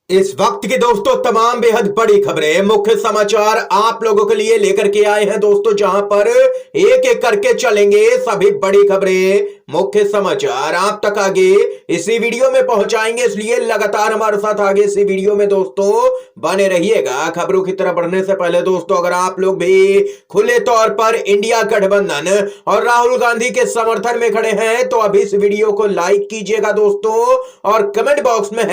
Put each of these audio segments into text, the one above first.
इस वक्त की दोस्तों तमाम बेहद बड़ी खबरें मुख्य समाचार आप लोगों के लिए लेकर के आए हैं दोस्तों, जहां पर एक एक करके चलेंगे सभी बड़ी खबरें मुख्य समाचार आप तक आगे इसी वीडियो में पहुंचाएंगे, इसलिए लगातार हमारे साथ आगे इसी वीडियो में दोस्तों बने रहिएगा। खबरों की तरफ बढ़ने से पहले दोस्तों, अगर आप लोग भी खुले तौर पर इंडिया गठबंधन और राहुल गांधी के समर्थन में खड़े हैं तो अभी इस वीडियो को लाइक कीजिएगा दोस्तों, और कमेंट बॉक्स में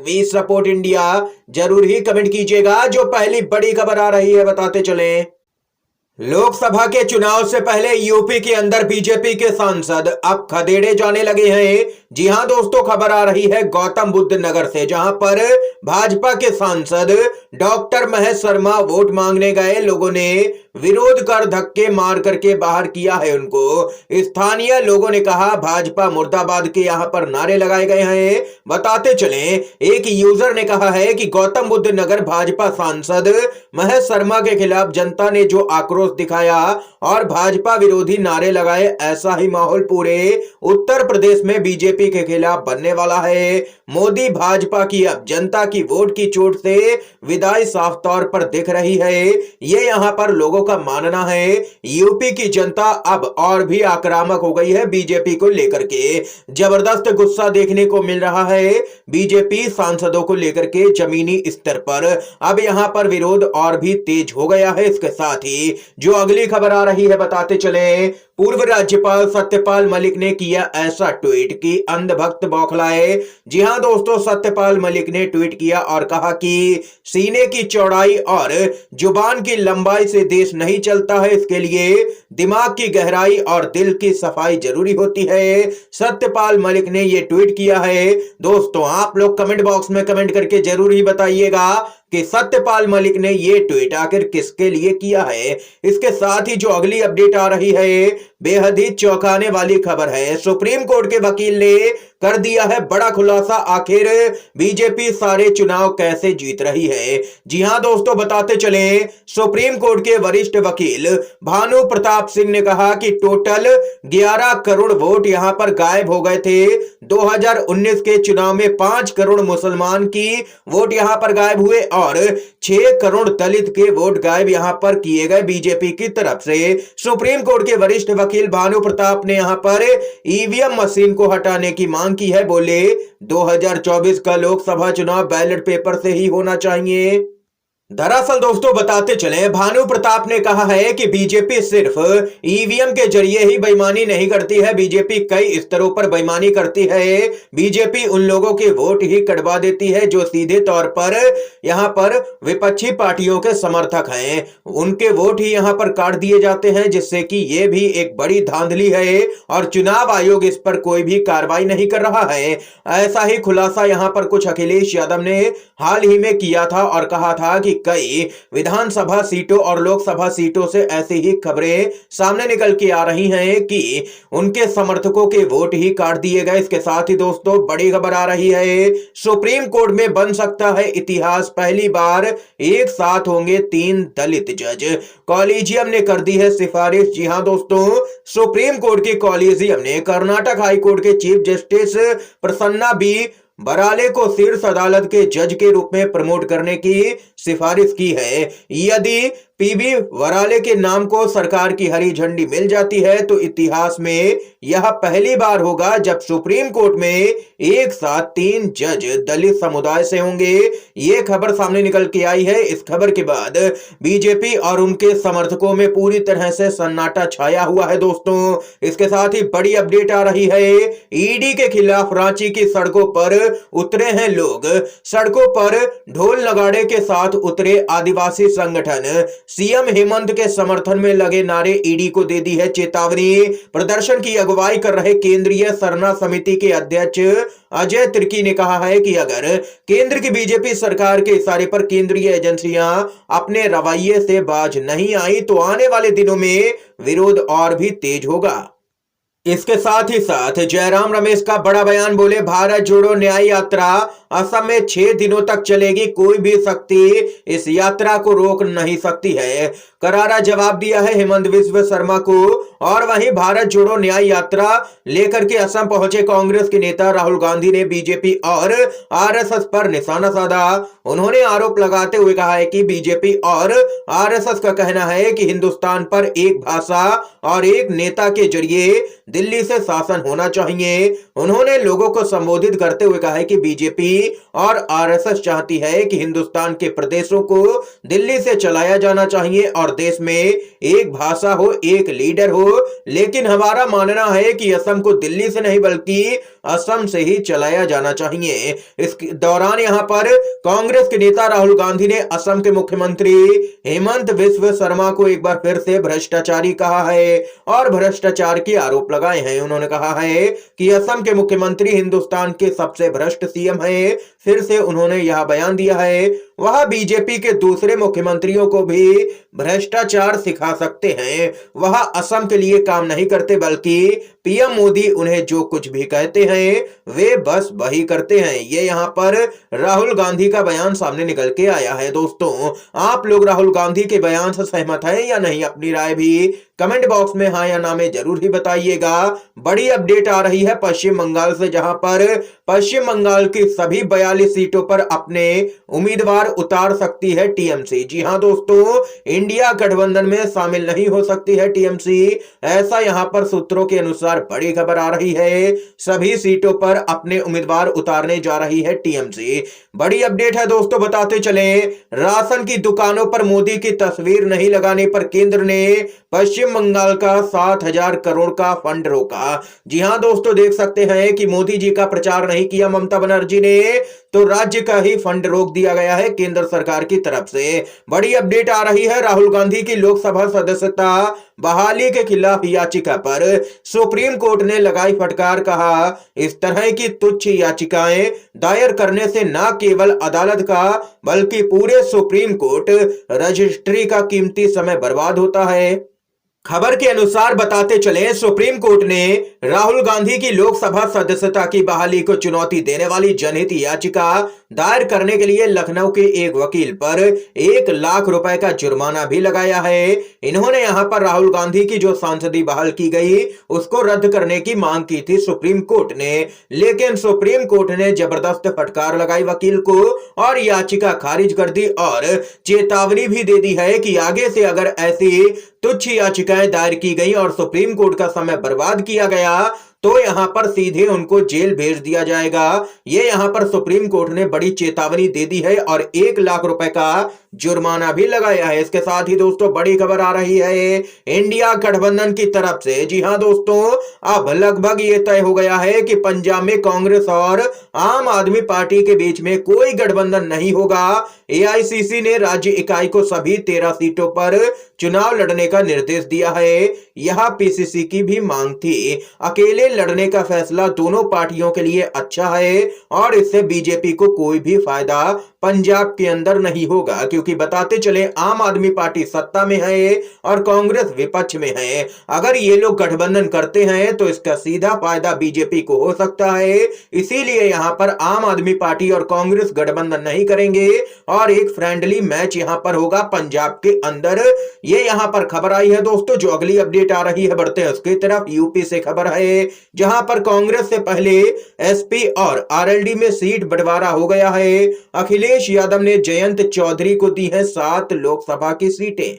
#वी सपोर्ट इंडिया जरूर ही कमेंट कीजिएगा। जो पहली बड़ी खबर आ रही है बताते चलें। लोकसभा के चुनाव से पहले यूपी के अंदर बीजेपी के सांसद अब खदेड़े जाने लगे हैं। जी हां दोस्तों, खबर आ रही है गौतम बुद्ध नगर से, जहां पर भाजपा के सांसद डॉक्टर महेश शर्मा वोट मांगने गए लोगों ने विरोध कर धक्के मार करके बाहर किया है उनको। स्थानीय लोगों ने कहा भाजपा मुर्दाबाद के यहां पर नारे लगाए गए हैं। बताते चलें, एक यूजर ने कहा है कि गौतम बुद्ध नगर भाजपा सांसद महेश शर्मा के खिलाफ जनता ने जो आक्रोश दिखाया और भाजपा विरोधी नारे लगाए, ऐसा ही माहौल पूरे उत्तर प्रदेश में बीजेपी के खिलाफ बनने वाला है। मोदी भाजपा की अब जनता की वोट की चोट से विदाई साफ तौर पर दिख रही है, ये यहां पर लोगों का मानना है। यूपी की जनता अब और भी आक्रामक हो गई है बीजेपी को लेकर के। जबरदस्त गुस्सा देखने को मिल रहा है बीजेपी सांसदों को लेकर के जमीनी स्तर पर। अब यहां पर विरोध और भी तेज हो गया है। इसके साथ ही जो अगली खबर आ रही है बताते चले, पूर्व राज्यपाल सत्यपाल मलिक ने किया ऐसा ट्वीट कि अंधभक्त बौखलाए। जी हां दोस्तों, सत्यपाल मलिक ने ट्वीट किया और कहा कि सीने की चौड़ाई और जुबान की लंबाई से देश नहीं चलता है, इसके लिए दिमाग की गहराई और दिल की सफाई जरूरी होती है। सत्यपाल मलिक ने यह ट्वीट किया है। दोस्तों, आप लोग कमेंट बॉक्स में कमेंट करके जरूर ही बताइएगा कि सत्यपाल मलिक ने यह ट्वीट आखिर किसके लिए किया है। इसके साथ ही जो अगली अपडेट आ रही है बेहद ही चौंकाने वाली खबर है। सुप्रीम कोर्ट के वकील ने कर दिया है बड़ा खुलासा, आखिर बीजेपी सारे चुनाव कैसे जीत रही है। जी हां दोस्तों, बताते चलें, सुप्रीम कोर्ट के वरिष्ठ वकील भानु प्रताप सिंह ने कहा कि टोटल 11 करोड़ वोट यहां पर गायब हो गए थे। 2019 के चुनाव में 5 करोड़ मुसलमान की वोट यहां पर गायब हुए और 6 करोड़ दलित के वोट गायब यहां पर किए गए बीजेपी की तरफ से। सुप्रीम कोर्ट के वरिष्ठ वकील भानु प्रताप ने यहां पर ईवीएम मशीन को हटाने की मांग की है। बोले 2024 का लोकसभा चुनाव बैलेट पेपर से ही होना चाहिए। दरअसल दोस्तों, बताते चलें, भानु प्रताप ने कहा है कि बीजेपी सिर्फ ईवीएम के जरिए ही बेईमानी नहीं करती है, बीजेपी कई स्तरों पर बेईमानी करती है। बीजेपी उन लोगों के वोट ही कटवा देती है जो सीधे तौर पर यहां पर विपक्षी पार्टियों के समर्थक हैं, उनके वोट ही यहां पर काट दिए जाते हैं, जिससे कि यह भी एक बड़ी धांधली है और चुनाव आयोग इस पर कोई भी कार्रवाई नहीं कर रहा है। ऐसा ही खुलासा यहां पर कुछ अखिलेश यादव ने हाल ही में किया था और कहा था कि कई विधानसभा सीटों और लोकसभा सीटों से ऐसी ही खबरें सामने निकल के आ रही हैं कि उनके समर्थकों के वोट ही काट दिए गए। इसके साथ ही दोस्तों, बड़ी खबर आ रही है, सुप्रीम कोर्ट में बन सकता है इतिहास, पहली बार एक साथ होंगे 3 दलित जज। कॉलेजियम ने कर दी है सिफारिश। जी हां दोस्तों, सुप्रीम कोर्ट के कॉलेजियम ने कर्नाटक हाई कोर्ट के chief justice Prasanna B Varale को शीर्ष अदालत के जज के रूप में प्रमोट करने की सिफारिश की है। यदि पीबी वराले के नाम को सरकार की हरी झंडी मिल जाती है तो इतिहास में यह पहली बार होगा जब सुप्रीम कोर्ट में एक साथ 3 जज दलित समुदाय से होंगे। यह खबर सामने निकल के आई है। इस खबर के बाद बीजेपी और उनके समर्थकों में पूरी तरह से सन्नाटा छाया हुआ है दोस्तों। इसके साथ ही बड़ी अपडेट आ रही है, ईडी के खिलाफ रांची की सड़कों पर उतरे हैं लोग। सड़कों पर ढोल नगाड़े के साथ उतरे आदिवासी संगठन। सीएम हेमंत के समर्थन में लगे नारे, ईडी को दे दी है चेतावनी। प्रदर्शन की अगुवाई कर रहे केंद्रीय सरना समिति के अध्यक्ष अजय तिर्की ने कहा है कि अगर केंद्र की बीजेपी सरकार के इशारे पर केंद्रीय एजेंसियां अपने रवैये से बाज नहीं आई तो आने वाले दिनों में विरोध और भी तेज होगा। इसके साथ ही साथ जयराम रमेश का बड़ा बयान, बोले भारत जोड़ो न्याय यात्रा असम में 6 दिनों तक चलेगी, कोई भी शक्ति इस यात्रा को रोक नहीं सकती है। करारा जवाब दिया है हेमंत बिस्वा शर्मा को। और वहीं भारत जोड़ो न्याय यात्रा लेकर के असम पहुंचे कांग्रेस के नेता राहुल गांधी ने बीजेपी और आरएसएस पर निशाना साधा। उन्होंने आरोप लगाते हुए कहा है कि बीजेपी और आरएसएस का कहना है कि हिंदुस्तान पर एक भाषा और एक नेता के जरिए दिल्ली से शासन होना चाहिए। उन्होंने लोगों को संबोधित करते हुए कहा है कि बीजेपी और आरएसएस चाहती है कि हिंदुस्तान के प्रदेशों को दिल्ली से चलाया जाना चाहिए और देश में एक भाषा हो, एक लीडर हो, लेकिन हमारा मानना है कि असम को दिल्ली से नहीं बल्कि असम से ही चलाया जाना चाहिए। इस दौरान यहां पर कांग्रेस के नेता राहुल गांधी ने असम के मुख्यमंत्री हेमंत बिस्वा शर्मा को एक बार फिर से भ्रष्टाचारी कहा है और भ्रष्टाचार के आरोप लगाए हैं। उन्होंने कहा है कि असम के मुख्यमंत्री हिंदुस्तान के सबसे भ्रष्ट सीएम है। फिर से उन्होंने यह बयान दिया है वह बीजेपी के दूसरे मुख्यमंत्रियों को भी भ्रष्टाचार सिखा सकते हैं। वह असम के लिए काम नहीं करते बल्कि पीएम मोदी उन्हें जो कुछ भी कहते हैं वे बस वही करते हैं। ये यहाँ पर राहुल गांधी का बयान सामने निकल के आया है। दोस्तों, आप लोग राहुल गांधी के बयान से सहमत हैं या नहीं? अपनी राय भी कमेंट बॉक्स में हाँ या ना में जरूर ही बताइएगा। बड़ी अपडेट आ रही है पश्चिम बंगाल से, जहां पर पश्चिम बंगाल की सभी 42 सीटों पर अपने उम्मीदवार उतार सकती है टीएमसी। जी हां दोस्तों, इंडिया गठबंधन में शामिल नहीं हो सकती है टीएमसी, ऐसा यहां पर सूत्रों के अनुसार बड़ी खबर आ रही है। सभी सीटों पर अपने उम्मीदवार उतारने जा रही है टीएमसी। बड़ी अपडेट है दोस्तों, बताते चले राशन की दुकानों पर मोदी की तस्वीर नहीं लगाने पर केंद्र ने पश्चिम बंगाल का 7,000 करोड़ का फंड रोका। जी हां दोस्तों, देख सकते हैं कि मोदी जी का प्रचार नहीं किया ममता बनर्जी ने, तो राज्य का ही फंड रोक दिया गया है केंद्र सरकार की तरफ से। बड़ी अपडेट आ रही है राहुल गांधी की लोकसभा सदस्यता बहाली के खिलाफ याचिका पर सुप्रीम कोर्ट ने लगाई फटकार। कहा इस तरह की तुच्छ याचिकाएं दायर करने से न केवल अदालत का बल्कि पूरे सुप्रीम कोर्ट रजिस्ट्री का कीमती समय बर्बाद होता है। खबर के अनुसार बताते चले सुप्रीम कोर्ट ने राहुल गांधी की लोकसभा सदस्यता की बहाली को चुनौती देने वाली जनहित याचिका दायर करने के लिए लखनऊ के एक वकील पर 1 लाख रुपए का जुर्माना भी लगाया है। इन्होंने यहां पर राहुल गांधी की जो सांसदी बहाल की गई उसको रद्द करने की मांग की थी सुप्रीम कोर्ट ने, लेकिन सुप्रीम कोर्ट ने जबरदस्त फटकार लगाई वकील को और याचिका खारिज कर दी और चेतावनी भी दे दी है कि आगे से अगर ऐसी तुच्छ याचिकाएं दायर की गई और सुप्रीम कोर्ट का समय बर्बाद किया गया तो यहां पर सीधे उनको जेल भेज दिया जाएगा। ये यहां पर सुप्रीम कोर्ट ने बड़ी चेतावनी दे दी है और 1 लाख रुपए का जुर्माना भी लगाया है। इसके साथ ही दोस्तों बड़ी खबर आ रही है इंडिया गठबंधन की तरफ से। जी हां दोस्तों, अब लगभग ये तय हो गया है कि पंजाब में कांग्रेस और आम आदमी पार्टी के बीच में कोई गठबंधन नहीं होगा। एआईसीसी ने राज्य इकाई को सभी 13 सीटों पर चुनाव लड़ने का निर्देश दिया है। यह पीसीसी की भी मांग थी। अकेले लड़ने का फैसला दोनों पार्टियों के लिए अच्छा है और इससे बीजेपी को कोई भी फायदा पंजाब के अंदर नहीं होगा, क्योंकि बताते चले आम आदमी पार्टी सत्ता में है और कांग्रेस विपक्ष में है। अगर ये लोग गठबंधन करते हैं तो इसका सीधा फायदा बीजेपी को हो सकता है। इसीलिए यहां पर आम आदमी पार्टी और कांग्रेस गठबंधन नहीं करेंगे और एक फ्रेंडली मैच यहां पर होगा पंजाब के अंदर। ये यहां पर खबर आई है दोस्तों। जो अगली अपडेट आ रही है बढ़ते हैं उसकी तरफ। यूपी से खबर है जहां पर कांग्रेस से पहले एसपी और आरएलडी में सीट बंटवारा हो गया है। अखिलेश यादव ने जयंत चौधरी को दी है 7 लोकसभा की सीटें।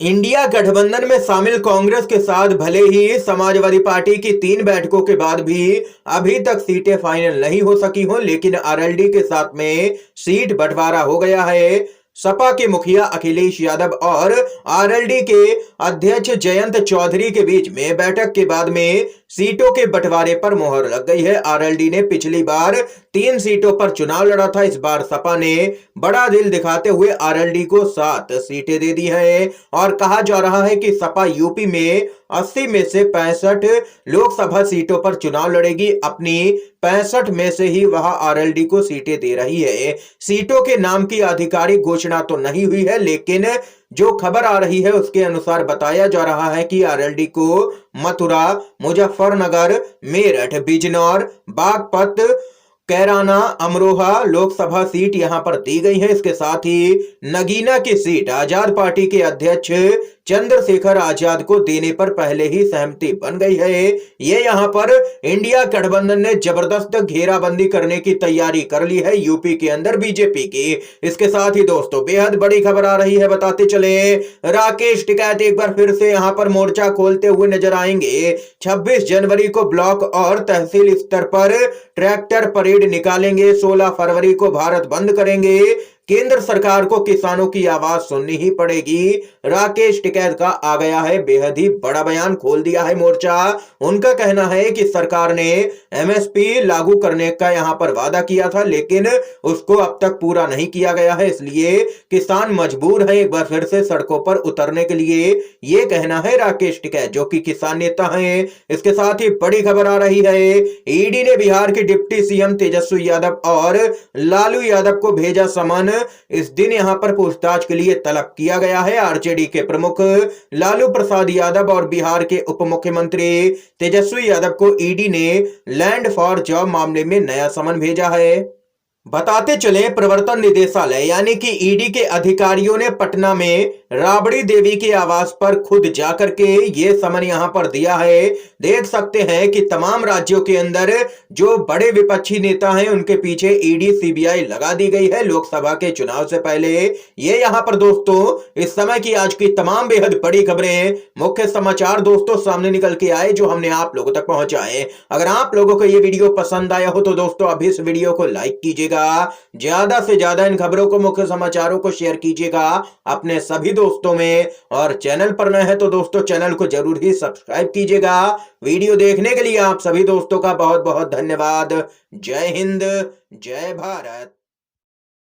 इंडिया गठबंधन में शामिल कांग्रेस के साथ भले ही समाजवादी पार्टी की 3 बैठकों के बाद भी अभी तक सीटें फाइनल नहीं हो सकी हो, लेकिन आरएलडी के साथ में सीट बंटवारा हो गया है। सपा के मुखिया अखिलेश यादव और आरएलडी के अध्यक्ष जयंत चौधरी के बीच में बैठक के बाद में सीटों के बंटवारे पर मोहर लग गई है। आरएलडी ने पिछली बार 3 सीटों पर चुनाव लड़ा था। इस बार सपा ने बड़ा दिल दिखाते हुए आरएलडी को 7 सीटें दे दी है और कहा जा रहा है कि सपा यूपी में 80 में से 65 लोकसभा सीटों पर चुनाव लड़ेगी। अपनी 65 में से ही वह आरएलडी को सीटें दे रही है। सीटों के नाम की आधिकारिक घोषणा तो नहीं हुई है, लेकिन जो खबर आ रही है उसके अनुसार बताया जा रहा है कि आरएलडी को मथुरा, मुजफ्फरनगर, मेरठ, बिजनौर, बागपत, कैराना, अमरोहा लोकसभा सीट यहां पर दी गई है। इसके साथ ही नगीना की सीट आजाद पार्टी के अध्यक्ष चंद्रशेखर आजाद को देने पर पहले ही सहमति बन गई है। ये यहां पर इंडिया गठबंधन ने जबरदस्त घेराबंदी करने की तैयारी कर ली है यूपी के अंदर बीजेपी की। इसके साथ ही दोस्तों बेहद बड़ी खबर आ रही है, बताते चले राकेश टिकैत एक बार फिर से यहां पर मोर्चा खोलते हुए नजर आएंगे। 26 जनवरी को ब्लॉक और तहसील स्तर पर ट्रैक्टर परेड निकालेंगे। 16 फरवरी को भारत बंद करेंगे। केंद्र सरकार को किसानों की आवाज सुननी ही पड़ेगी। राकेश टिकैत का आ गया है बेहद ही बड़ा बयान, खोल दिया है मोर्चा। उनका कहना है कि सरकार ने एमएसपी लागू करने का यहां पर वादा किया था, लेकिन उसको अब तक पूरा नहीं किया गया है, इसलिए किसान मजबूर है एक बार फिर से सड़कों पर उतरने के लिए। ये कहना है राकेश टिकैत जो कि किसान नेता हैं। इसके साथ ही बड़ी खबर आ रही है, ईडी ने बिहार के डिप्टी सीएम तेजस्वी यादव और लालू यादव को भेजा समन। इस दिन यहां पर पूछताछ के लिए तलब किया गया है। आरजेडी के प्रमुख लालू प्रसाद यादव और बिहार के उप मुख्यमंत्री तेजस्वी यादव को ईडी ने लैंड फॉर जॉब मामले में नया समन भेजा है। बताते चले प्रवर्तन निदेशालय यानी कि ईडी के अधिकारियों ने पटना में राबड़ी देवी के आवास पर खुद जाकर के ये समन यहां पर दिया है। देख सकते हैं कि तमाम राज्यों के अंदर जो बड़े विपक्षी नेता हैं उनके पीछे ईडी सीबीआई लगा दी गई है लोकसभा के चुनाव से पहले। ये यहां पर दोस्तों इस समय की आज की तमाम बेहद बड़ी खबरें, मुख्य समाचार दोस्तों सामने निकल के आए जो हमने आप लोगों तक पहुंचाए। अगर आप लोगों को ये वीडियो पसंद आया हो तो दोस्तों अभी इस वीडियो को लाइक कीजिएगा, ज्यादा से ज्यादा इन खबरों को, मुख्य समाचारों को शेयर कीजिएगा अपने सभी दोस्तों में, और चैनल पर नए हैं तो दोस्तों चैनल को जरूर ही सब्सक्राइब कीजिएगा। वीडियो देखने के लिए आप सभी दोस्तों का बहुत बहुत धन्यवाद। जय हिंद, जय भारत।